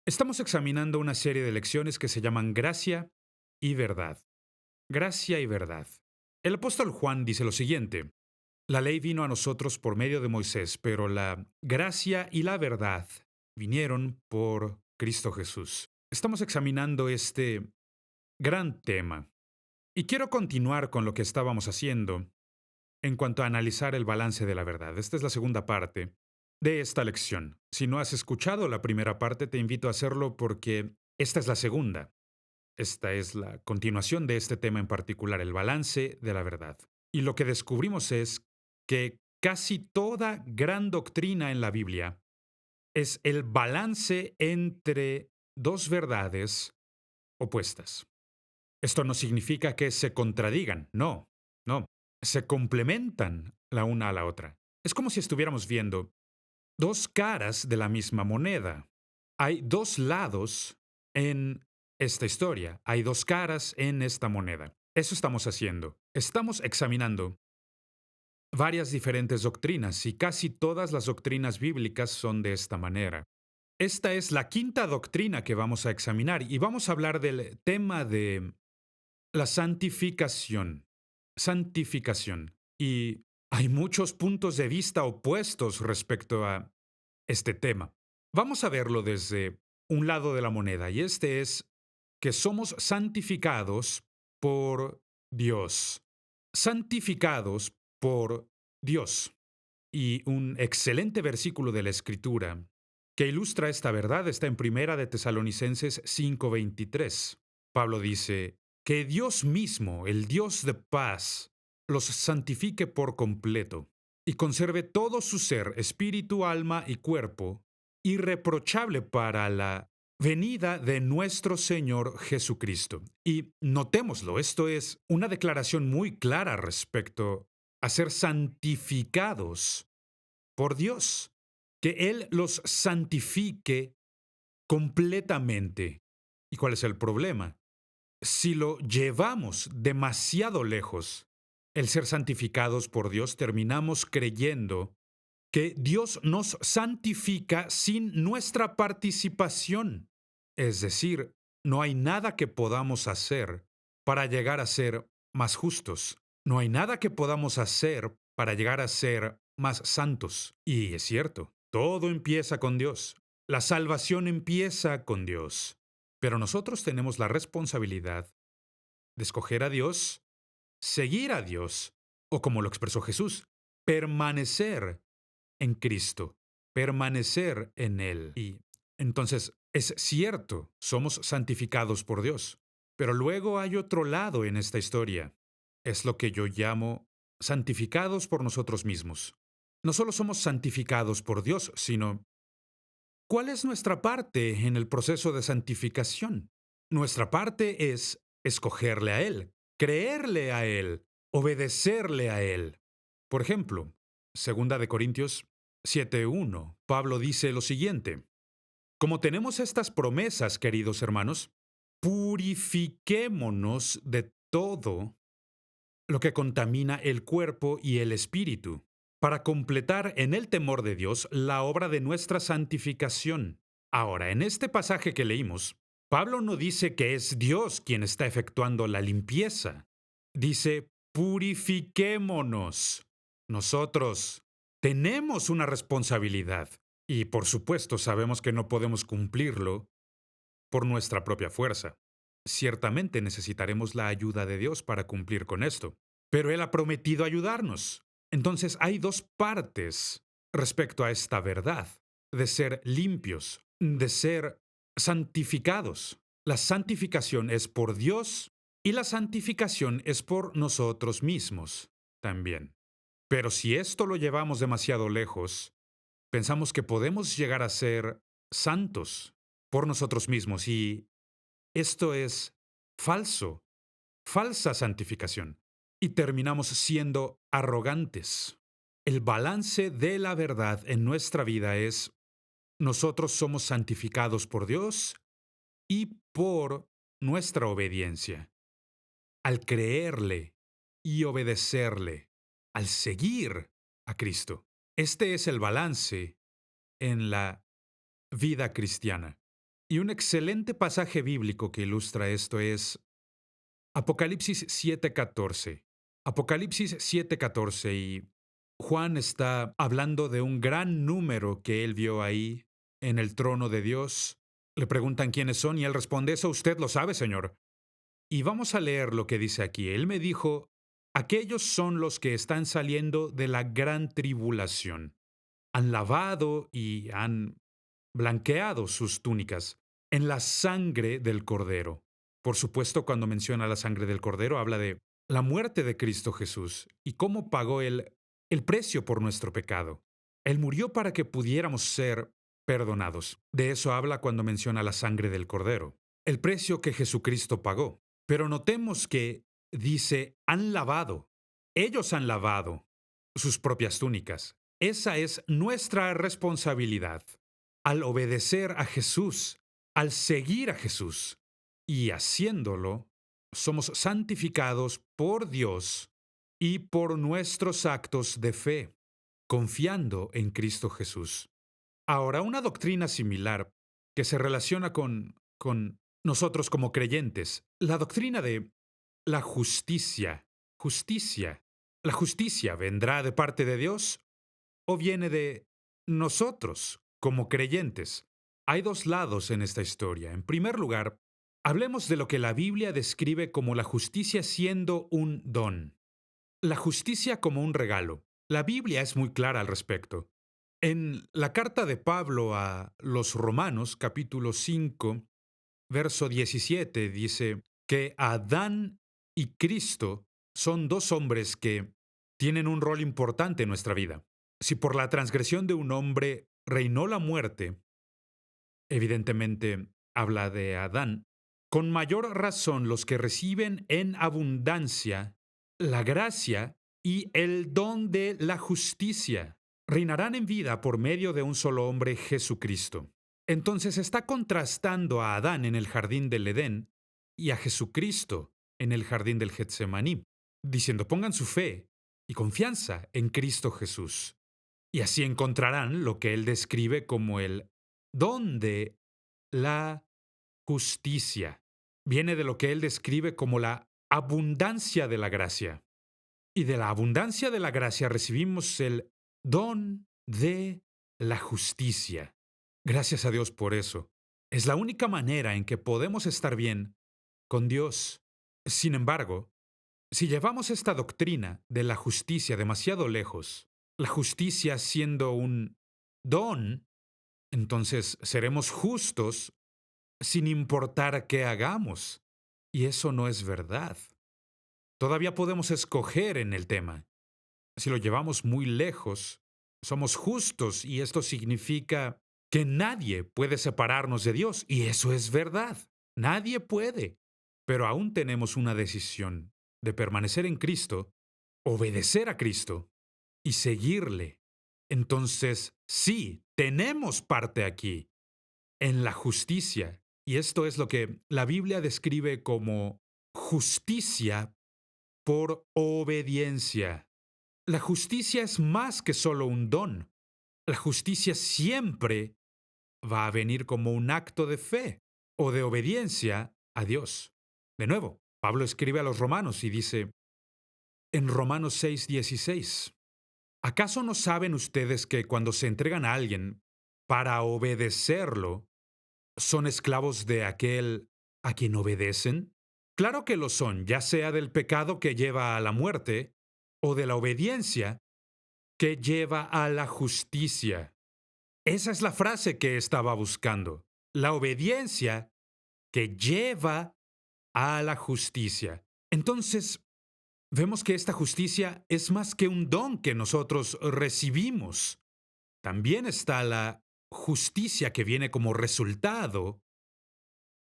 Estamos examinando una serie de lecciones que se llaman Gracia y Verdad. Gracia y Verdad. El apóstol Juan dice lo siguiente: la ley vino a nosotros por medio de Moisés, pero la gracia y la verdad vinieron por Cristo Jesús. Estamos examinando este gran tema y quiero continuar con lo que estábamos haciendo en cuanto a analizar el balance de la verdad. Esta es la segunda parte de esta lección. Si no has escuchado la primera parte, te invito a hacerlo porque esta es la segunda. Esta es la continuación de este tema en particular, el balance de la verdad. Y lo que descubrimos es que casi toda gran doctrina en la Biblia es el balance entre dos verdades opuestas. Esto no significa que se contradigan, no, no, se complementan la una a la otra. Es como si estuviéramos viendo dos caras de la misma moneda. Hay dos lados en esta historia, hay dos caras en esta moneda. Eso estamos haciendo. Estamos examinando varias diferentes doctrinas y casi todas las doctrinas bíblicas son de esta manera. Esta es la quinta doctrina que vamos a examinar y vamos a hablar del tema de la santificación. Santificación. Y hay muchos puntos de vista opuestos respecto a este tema. Vamos a verlo desde un lado de la moneda, y este es que somos santificados por Dios. Santificados por Dios. Y un excelente versículo de la Escritura que ilustra esta verdad está en Primera de Tesalonicenses 5:23. Pablo dice: que Dios mismo, el Dios de paz, los santifique por completo y conserve todo su ser, espíritu, alma y cuerpo, irreprochable para la venida de nuestro Señor Jesucristo. Y notémoslo, esto es una declaración muy clara respecto a ser santificados por Dios, que Él los santifique completamente. ¿Y cuál es el problema? Si lo llevamos demasiado lejos, el ser santificados por Dios, terminamos creyendo que Dios nos santifica sin nuestra participación. Es decir, no hay nada que podamos hacer para llegar a ser más justos. No hay nada que podamos hacer para llegar a ser más santos. Y es cierto, todo empieza con Dios. La salvación empieza con Dios. Pero nosotros tenemos la responsabilidad de escoger a Dios, seguir a Dios, o como lo expresó Jesús, permanecer en Cristo, permanecer en Él. Y entonces es cierto, somos santificados por Dios, pero luego hay otro lado en esta historia. Es lo que yo llamo santificados por nosotros mismos. No solo somos santificados por Dios, sino ¿cuál es nuestra parte en el proceso de santificación? Nuestra parte es escogerle a Él, creerle a Él, obedecerle a Él. Por ejemplo, segunda de Corintios 7:1, Pablo dice lo siguiente: como tenemos estas promesas, queridos hermanos, purifiquémonos de todo lo que contamina el cuerpo y el espíritu, para completar en el temor de Dios la obra de nuestra santificación. Ahora, en este pasaje que leímos, Pablo no dice que es Dios quien está efectuando la limpieza. Dice, purifiquémonos. Nosotros tenemos una responsabilidad y por supuesto sabemos que no podemos cumplirlo por nuestra propia fuerza. Ciertamente necesitaremos la ayuda de Dios para cumplir con esto, pero Él ha prometido ayudarnos. Entonces hay dos partes respecto a esta verdad, de ser limpios, de ser santificados. La santificación es por Dios y la santificación es por nosotros mismos también. Pero si esto lo llevamos demasiado lejos, pensamos que podemos llegar a ser santos por nosotros mismos y esto es falso, falsa santificación. Y terminamos siendo arrogantes. El balance de la verdad en nuestra vida es: nosotros somos santificados por Dios y por nuestra obediencia. Al creerle y obedecerle, al seguir a Cristo. Este es el balance en la vida cristiana. Y un excelente pasaje bíblico que ilustra esto es Apocalipsis 7:14. Apocalipsis 7:14 y Juan está hablando de un gran número que él vio ahí en el trono de Dios. Le preguntan quiénes son y él responde, eso usted lo sabe, Señor. Y vamos a leer lo que dice aquí. Él me dijo, aquellos son los que están saliendo de la gran tribulación. Han lavado y han blanqueado sus túnicas en la sangre del Cordero. Por supuesto, cuando menciona la sangre del Cordero, habla de la muerte de Cristo Jesús y cómo pagó el precio por nuestro pecado. Él murió para que pudiéramos ser perdonados. De eso habla cuando menciona la sangre del Cordero, el precio que Jesucristo pagó. Pero notemos que dice, han lavado. Ellos han lavado sus propias túnicas. Esa es nuestra responsabilidad al obedecer a Jesús, al seguir a Jesús. Y haciéndolo, somos santificados por Dios y por nuestros actos de fe, confiando en Cristo Jesús. Ahora, una doctrina similar que se relaciona con nosotros como creyentes, la doctrina de la justicia. Justicia. ¿La justicia vendrá de parte de Dios o viene de nosotros como creyentes? Hay dos lados en esta historia. En primer lugar, hablemos de lo que la Biblia describe como la justicia siendo un don. La justicia como un regalo. La Biblia es muy clara al respecto. En la carta de Pablo a los Romanos, capítulo 5, verso 17, dice que Adán y Cristo son dos hombres que tienen un rol importante en nuestra vida. Si por la transgresión de un hombre reinó la muerte, evidentemente habla de Adán, con mayor razón los que reciben en abundancia la gracia y el don de la justicia reinarán en vida por medio de un solo hombre, Jesucristo. Entonces está contrastando a Adán en el jardín del Edén y a Jesucristo en el jardín del Getsemaní, diciendo pongan su fe y confianza en Cristo Jesús. Y así encontrarán lo que él describe como el don de la justicia. Viene de lo que él describe como la abundancia de la gracia. Y de la abundancia de la gracia recibimos el don de la justicia. Gracias a Dios por eso. Es la única manera en que podemos estar bien con Dios. Sin embargo, si llevamos esta doctrina de la justicia demasiado lejos, la justicia siendo un don, entonces seremos justos sin importar qué hagamos. Y eso no es verdad. Todavía podemos escoger en el tema. Si lo llevamos muy lejos, somos justos y esto significa que nadie puede separarnos de Dios. Y eso es verdad. Nadie puede. Pero aún tenemos una decisión de permanecer en Cristo, obedecer a Cristo y seguirle. Entonces, sí, tenemos parte aquí, en la justicia. Y esto es lo que la Biblia describe como justicia por obediencia. La justicia es más que solo un don. La justicia siempre va a venir como un acto de fe o de obediencia a Dios. De nuevo, Pablo escribe a los romanos y dice en Romanos 6:16, ¿acaso no saben ustedes que cuando se entregan a alguien para obedecerlo, son esclavos de aquel a quien obedecen? Claro que lo son, ya sea del pecado que lleva a la muerte o de la obediencia que lleva a la justicia. Esa es la frase que estaba buscando. La obediencia que lleva a la justicia. Entonces, vemos que esta justicia es más que un don que nosotros recibimos. También está la justicia que viene como resultado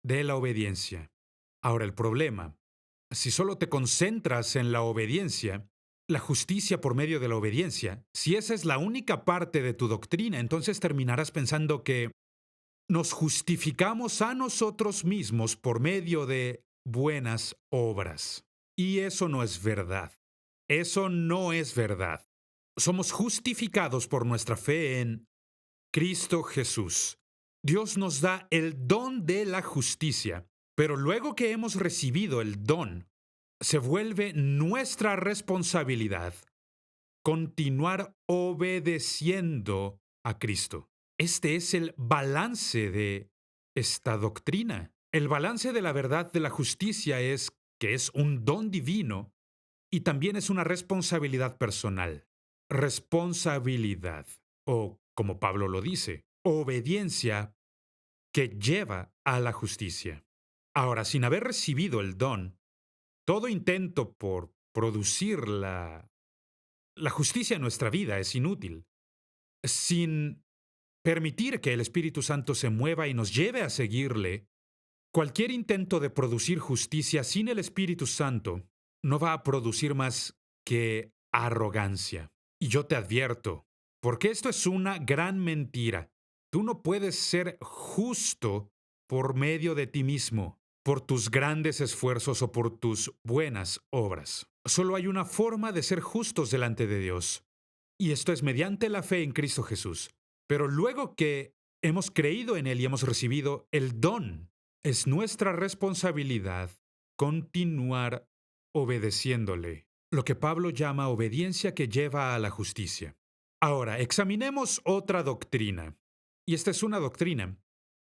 de la obediencia. Ahora el problema, si solo te concentras en la obediencia, la justicia por medio de la obediencia, si esa es la única parte de tu doctrina, entonces terminarás pensando que nos justificamos a nosotros mismos por medio de buenas obras. Y eso no es verdad. Eso no es verdad. Somos justificados por nuestra fe en Cristo Jesús. Dios nos da el don de la justicia, pero luego que hemos recibido el don, se vuelve nuestra responsabilidad continuar obedeciendo a Cristo. Este es el balance de esta doctrina. El balance de la verdad de la justicia es que es un don divino y también es una responsabilidad personal. Responsabilidad, o como Pablo lo dice, obediencia que lleva a la justicia. Ahora, sin haber recibido el don, todo intento por producir la justicia en nuestra vida es inútil. Sin permitir que el Espíritu Santo se mueva y nos lleve a seguirle, cualquier intento de producir justicia sin el Espíritu Santo no va a producir más que arrogancia. Y yo te advierto, porque esto es una gran mentira. Tú no puedes ser justo por medio de ti mismo, por tus grandes esfuerzos o por tus buenas obras. Solo hay una forma de ser justos delante de Dios, y esto es mediante la fe en Cristo Jesús. Pero luego que hemos creído en Él y hemos recibido el don, es nuestra responsabilidad continuar obedeciéndole, lo que Pablo llama obediencia que lleva a la justicia. Ahora, examinemos otra doctrina. Y esta es una doctrina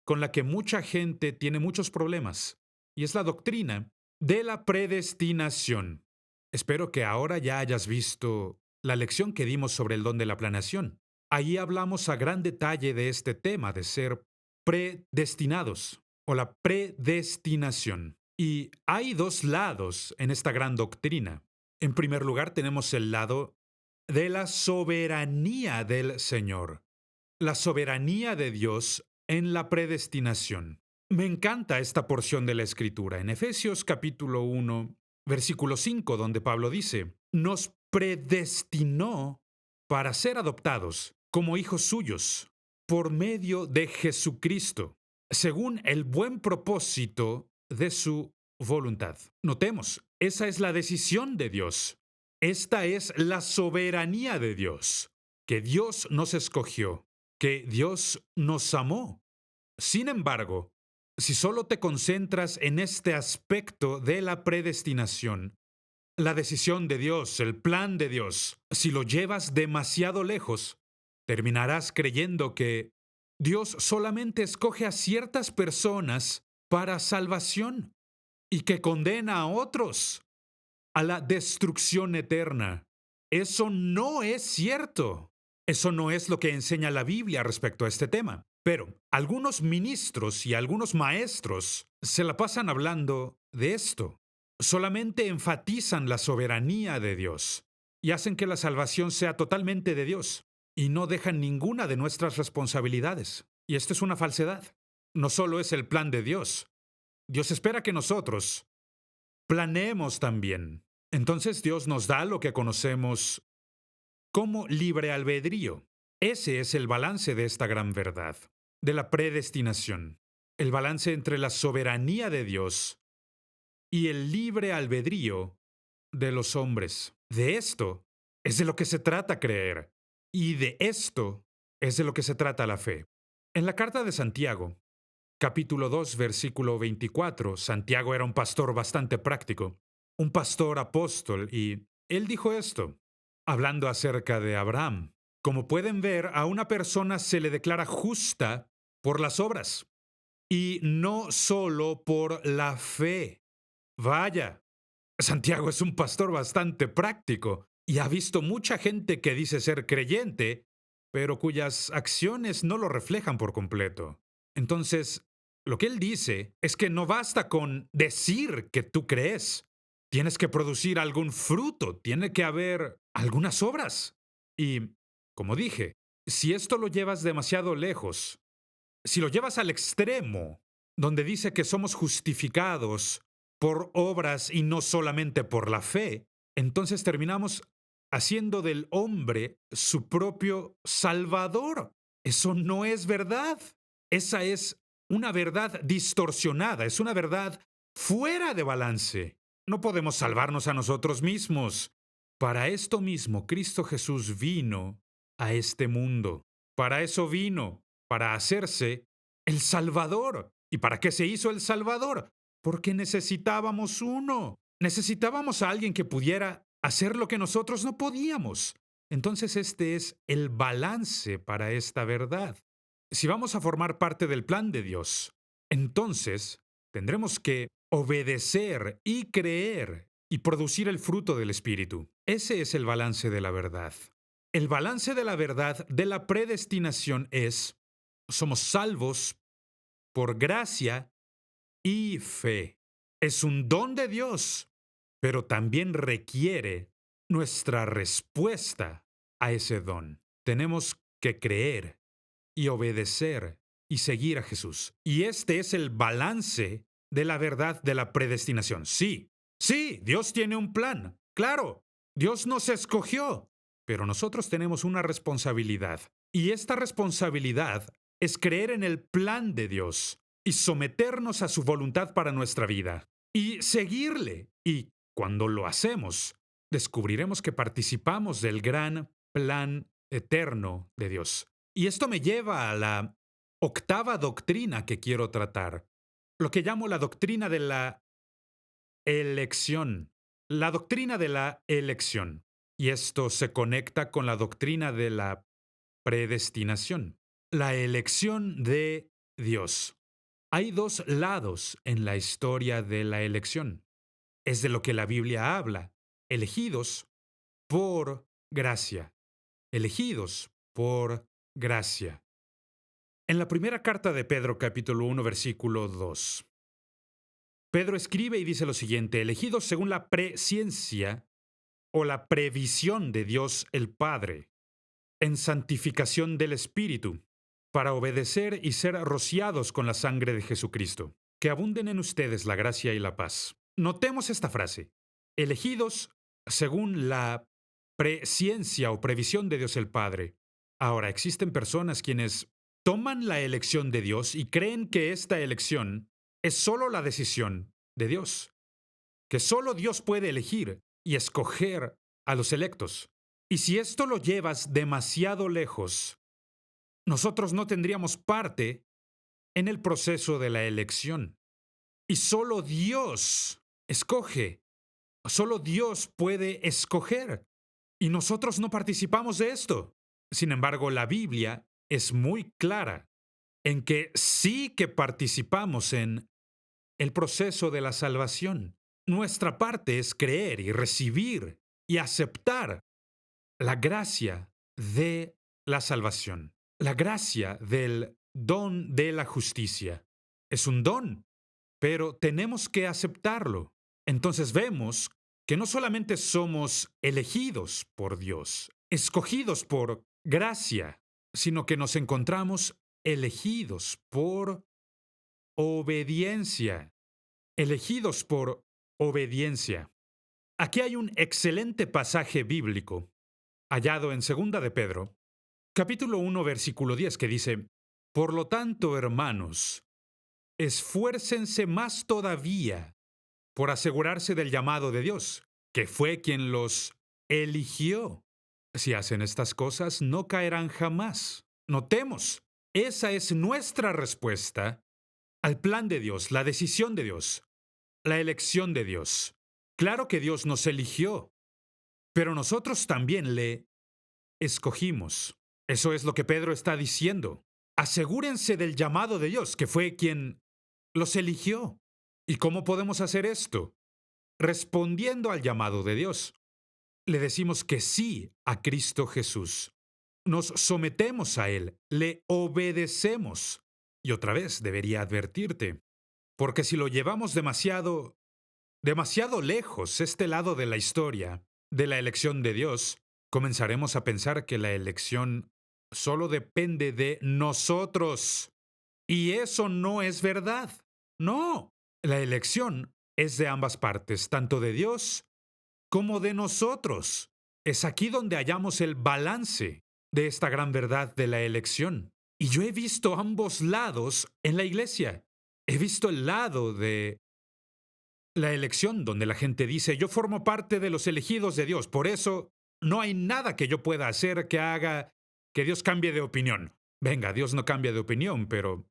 con la que mucha gente tiene muchos problemas, y es la doctrina de la predestinación. Espero que ahora ya hayas visto la lección que dimos sobre el don de la planeación. Ahí hablamos a gran detalle de este tema de ser predestinados o la predestinación. Y hay dos lados en esta gran doctrina. En primer lugar, tenemos el lado de la soberanía del Señor, la soberanía de Dios en la predestinación. Me encanta esta porción de la Escritura en Efesios capítulo 1, versículo 5, donde Pablo dice, nos predestinó para ser adoptados como hijos suyos por medio de Jesucristo, según el buen propósito de su voluntad. Notemos, esa es la decisión de Dios. Esta es la soberanía de Dios, que Dios nos escogió, que Dios nos amó. Sin embargo, si solo te concentras en este aspecto de la predestinación, la decisión de Dios, el plan de Dios, si lo llevas demasiado lejos, terminarás creyendo que Dios solamente escoge a ciertas personas para salvación y que condena a otros a la destrucción eterna. Eso no es cierto. Eso no es lo que enseña la Biblia respecto a este tema. Pero algunos ministros y algunos maestros se la pasan hablando de esto. Solamente enfatizan la soberanía de Dios y hacen que la salvación sea totalmente de Dios y no dejan ninguna de nuestras responsabilidades. Y esto es una falsedad. No solo es el plan de Dios. Dios espera que nosotros planeemos también. Entonces Dios nos da lo que conocemos como libre albedrío. Ese es el balance de esta gran verdad, de la predestinación. El balance entre la soberanía de Dios y el libre albedrío de los hombres. De esto es de lo que se trata creer, y de esto es de lo que se trata la fe. En la carta de Santiago, capítulo 2, versículo 24, Santiago era un pastor bastante práctico, un pastor apóstol, y él dijo esto, hablando acerca de Abraham. Como pueden ver, a una persona se le declara justa por las obras, y no solo por la fe. Vaya, Santiago es un pastor bastante práctico y ha visto mucha gente que dice ser creyente, pero cuyas acciones no lo reflejan por completo. Entonces, lo que él dice es que no basta con decir que tú crees. Tienes que producir algún fruto, tiene que haber algunas obras. Y, como dije, si esto lo llevas demasiado lejos, si lo llevas al extremo, donde dice que somos justificados por obras y no solamente por la fe, entonces terminamos haciendo del hombre su propio salvador. Eso no es verdad. Esa es una verdad distorsionada, es una verdad fuera de balance. No podemos salvarnos a nosotros mismos. Para esto mismo, Cristo Jesús vino a este mundo. Para eso vino, para hacerse El Salvador. ¿Y para qué se hizo el Salvador? Porque necesitábamos uno. Necesitábamos a alguien que pudiera hacer lo que nosotros no podíamos. Entonces este es el balance para esta verdad. Si vamos a formar parte del plan de Dios, entonces tendremos que obedecer y creer y producir el fruto del Espíritu. Ese es el balance de la verdad. El balance de la verdad de la predestinación es: somos salvos por gracia y fe. Es un don de Dios, pero también requiere nuestra respuesta a ese don. Tenemos que creer y obedecer y seguir a Jesús. Y este es el balance de la verdad de la predestinación. Sí, sí, Dios tiene un plan. Claro, Dios nos escogió, pero nosotros tenemos una responsabilidad. Y esta responsabilidad es creer en el plan de Dios y someternos a su voluntad para nuestra vida y seguirle. Y cuando lo hacemos, descubriremos que participamos del gran plan eterno de Dios. Y esto me lleva a la octava doctrina que quiero tratar, lo que llamo la doctrina de la elección. La doctrina de la elección. Y esto se conecta con la doctrina de la predestinación. La elección de Dios. Hay dos lados en la historia de la elección. Es de lo que la Biblia habla. Elegidos por gracia. Elegidos por gracia. En la primera carta de Pedro, capítulo 1, versículo 2, Pedro escribe y dice lo siguiente: elegidos según la presciencia o la previsión de Dios el Padre, en santificación del Espíritu, para obedecer y ser rociados con la sangre de Jesucristo. Que abunden en ustedes la gracia y la paz. Notemos esta frase: elegidos según la presciencia o previsión de Dios el Padre. Ahora, existen personas quienes toman la elección de Dios y creen que esta elección es solo la decisión de Dios, que solo Dios puede elegir y escoger a los electos. Y si esto lo llevas demasiado lejos, nosotros no tendríamos parte en el proceso de la elección. Y solo Dios escoge, solo Dios puede escoger. Y nosotros no participamos de esto. Sin embargo, la Biblia es muy clara en que sí que participamos en el proceso de la salvación. Nuestra parte es creer y recibir y aceptar la gracia de la salvación, la gracia del don de la justicia. Es un don, pero tenemos que aceptarlo. Entonces vemos que no solamente somos elegidos por Dios, escogidos por gracia, sino que nos encontramos elegidos por obediencia. Elegidos por obediencia. Aquí hay un excelente pasaje bíblico hallado en Segunda de Pedro, capítulo 1, versículo 10, que dice: por lo tanto, hermanos, esfuércense más todavía por asegurarse del llamado de Dios, que fue quien los eligió. Si hacen estas cosas, no caerán jamás. Notemos, esa es nuestra respuesta al plan de Dios, la decisión de Dios, la elección de Dios. Claro que Dios nos eligió, pero nosotros también le escogimos. Eso es lo que Pedro está diciendo. Asegúrense del llamado de Dios, que fue quien los eligió. ¿Y cómo podemos hacer esto? Respondiendo al llamado de Dios. Le decimos que sí a Cristo Jesús. Nos sometemos a Él, le obedecemos. Y otra vez debería advertirte, porque si lo llevamos demasiado lejos, este lado de la historia, de la elección de Dios, comenzaremos a pensar que la elección solo depende de nosotros. Y eso no es verdad. No, la elección es de ambas partes, tanto de Dios como de nosotros. Es aquí donde hallamos el balance de esta gran verdad de la elección. Y yo he visto ambos lados en la iglesia. He visto el lado de la elección donde la gente dice: yo formo parte de los elegidos de Dios, por eso no hay nada que yo pueda hacer que haga que Dios cambie de opinión. Venga, Dios no cambia de opinión, pero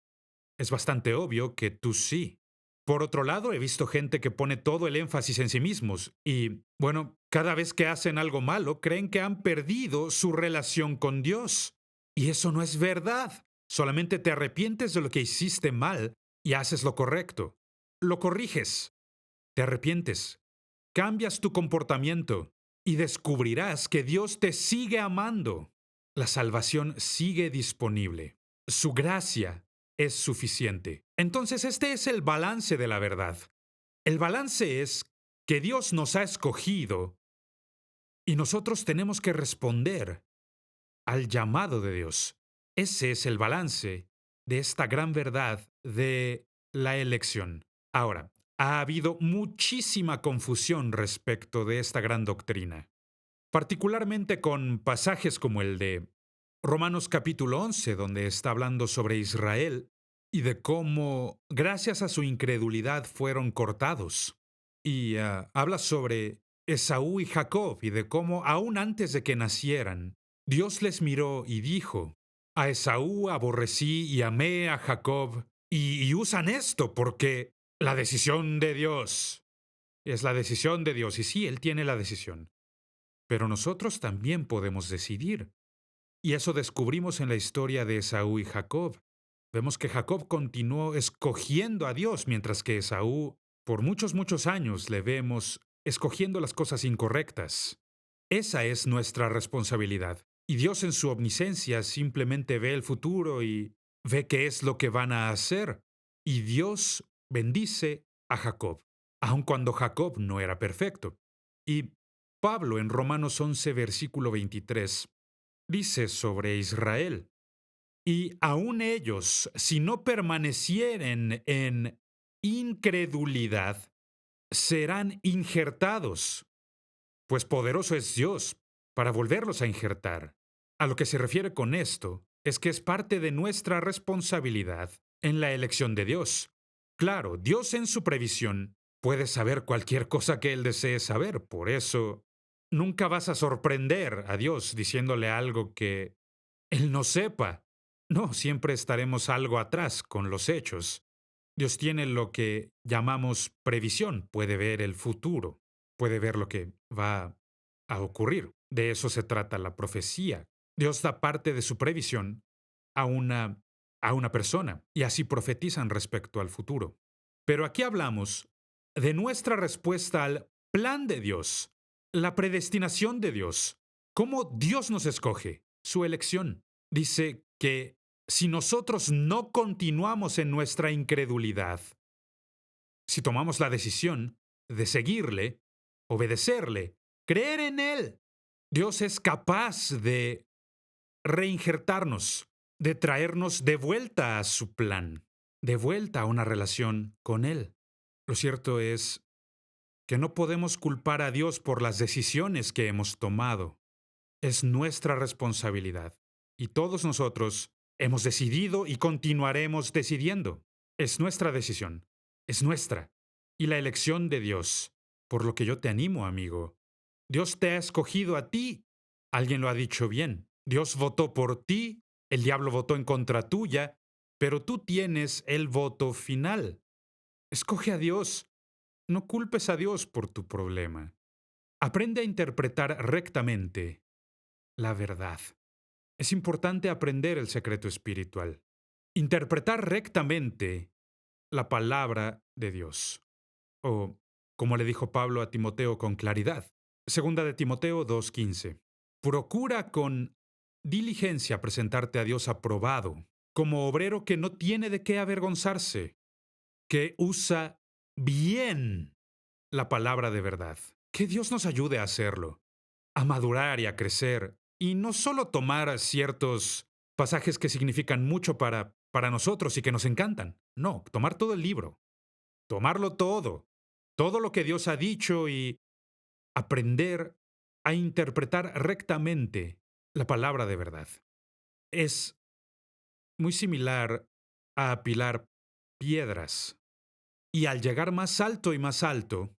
Es bastante obvio que tú sí. Por otro lado, he visto gente que pone todo el énfasis en sí mismos y, bueno, cada vez que hacen algo malo, creen que han perdido su relación con Dios. Y eso no es verdad. Solamente te arrepientes de lo que hiciste mal y haces lo correcto. Lo corriges, te arrepientes, cambias tu comportamiento y descubrirás que Dios te sigue amando. La salvación sigue disponible. Su gracia es suficiente. Entonces este es el balance de la verdad. El balance es que Dios nos ha escogido y nosotros tenemos que responder al llamado de Dios. Ese es el balance de esta gran verdad de la elección. Ahora, ha habido muchísima confusión respecto de esta gran doctrina, particularmente con pasajes como el de Romanos capítulo 11, donde está hablando sobre Israel y de cómo, gracias a su incredulidad, fueron cortados. Y habla sobre Esaú y Jacob y de cómo, aún antes de que nacieran, Dios les miró y dijo, a Esaú aborrecí y amé a Jacob. Y usan esto porque la decisión de Dios es la decisión de Dios. Y sí, Él tiene la decisión. Pero nosotros también podemos decidir. Y eso descubrimos en la historia de Esaú y Jacob. Vemos que Jacob continuó escogiendo a Dios, mientras que Esaú, por muchos, muchos años, le vemos escogiendo las cosas incorrectas. Esa es nuestra responsabilidad. Y Dios en su omnisciencia simplemente ve el futuro y ve qué es lo que van a hacer. Y Dios bendice a Jacob, aun cuando Jacob no era perfecto. Y Pablo en Romanos 11, versículo 23, dice sobre Israel, y aun ellos, si no permanecieren en incredulidad, serán injertados, pues poderoso es Dios para volverlos a injertar. A lo que se refiere con esto es que es parte de nuestra responsabilidad en la elección de Dios. Claro, Dios en su previsión puede saber cualquier cosa que Él desee saber, por eso nunca vas a sorprender a Dios diciéndole algo que Él no sepa. No, siempre estaremos algo atrás con los hechos. Dios tiene lo que llamamos previsión, puede ver el futuro, puede ver lo que va a ocurrir. De eso se trata la profecía. Dios da parte de su previsión a una persona y así profetizan respecto al futuro. Pero aquí hablamos de nuestra respuesta al plan de Dios, la predestinación de Dios, cómo Dios nos escoge, su elección. Dice que si nosotros no continuamos en nuestra incredulidad, si tomamos la decisión de seguirle, obedecerle, creer en Él, Dios es capaz de reinjertarnos, de traernos de vuelta a su plan, de vuelta a una relación con Él. Lo cierto es que no podemos culpar a Dios por las decisiones que hemos tomado. Es nuestra responsabilidad. Y todos nosotros hemos decidido y continuaremos decidiendo. Es nuestra decisión. Es nuestra. Y la elección de Dios. Por lo que yo te animo, amigo. Dios te ha escogido a ti. Alguien lo ha dicho bien. Dios votó por ti, el diablo votó en contra tuya, pero tú tienes el voto final. Escoge a Dios. No culpes a Dios por tu problema. Aprende a interpretar rectamente la verdad. Es importante aprender el secreto espiritual. Interpretar rectamente la palabra de Dios. O, como le dijo Pablo a Timoteo con claridad. Segunda de Timoteo 2:15. Procura con diligencia presentarte a Dios aprobado, como obrero que no tiene de qué avergonzarse, que usa bien la palabra de verdad. Que Dios nos ayude a hacerlo, a madurar y a crecer, y no solo tomar ciertos pasajes que significan mucho para nosotros y que nos encantan. No, tomar todo el libro, tomarlo todo lo que Dios ha dicho y aprender a interpretar rectamente la palabra de verdad. Es muy similar a apilar piedras. Y al llegar más alto y más alto,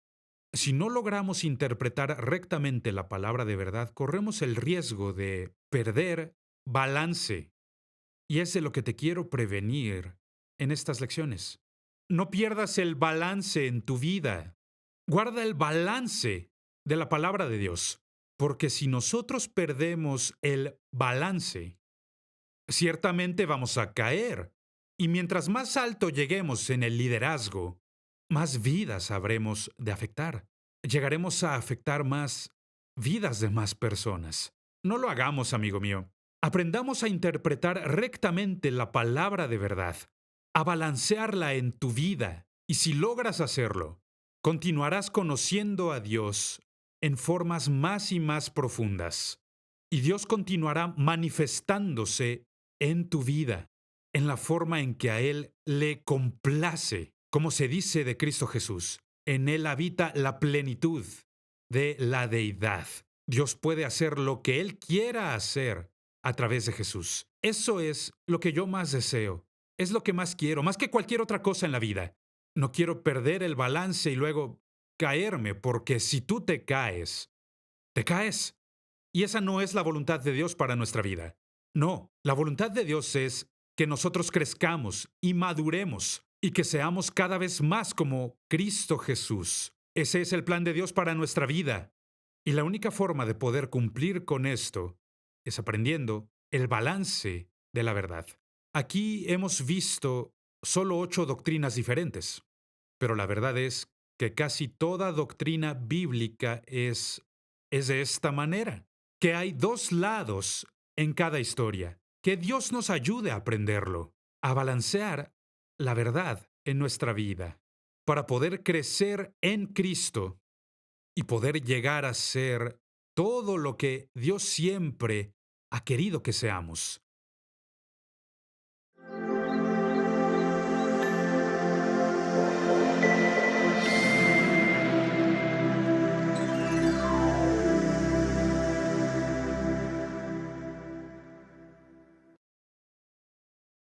si no logramos interpretar rectamente la palabra de verdad, corremos el riesgo de perder balance. Y es de lo que te quiero prevenir en estas lecciones. No pierdas el balance en tu vida. Guarda el balance de la palabra de Dios, porque si nosotros perdemos el balance, ciertamente vamos a caer. Y mientras más alto lleguemos en el liderazgo, más vidas habremos de afectar. Llegaremos a afectar más vidas de más personas. No lo hagamos, amigo mío. Aprendamos a interpretar rectamente la palabra de verdad, a balancearla en tu vida. Y si logras hacerlo, continuarás conociendo a Dios en formas más y más profundas. Y Dios continuará manifestándose en tu vida, en la forma en que a Él le complace, como se dice de Cristo Jesús. En Él habita la plenitud de la deidad. Dios puede hacer lo que Él quiera hacer a través de Jesús. Eso es lo que yo más deseo. Es lo que más quiero, más que cualquier otra cosa en la vida. No quiero perder el balance y luego caerme, porque si tú te caes, te caes. Y esa no es la voluntad de Dios para nuestra vida. No, la voluntad de Dios es que nosotros crezcamos y maduremos y que seamos cada vez más como Cristo Jesús. Ese es el plan de Dios para nuestra vida. Y la única forma de poder cumplir con esto es aprendiendo el balance de la verdad. Aquí hemos visto solo 8 doctrinas diferentes, pero la verdad es que casi toda doctrina bíblica es de esta manera, que hay dos lados en cada historia, que Dios nos ayude a aprenderlo, a balancear la verdad en nuestra vida, para poder crecer en Cristo y poder llegar a ser todo lo que Dios siempre ha querido que seamos.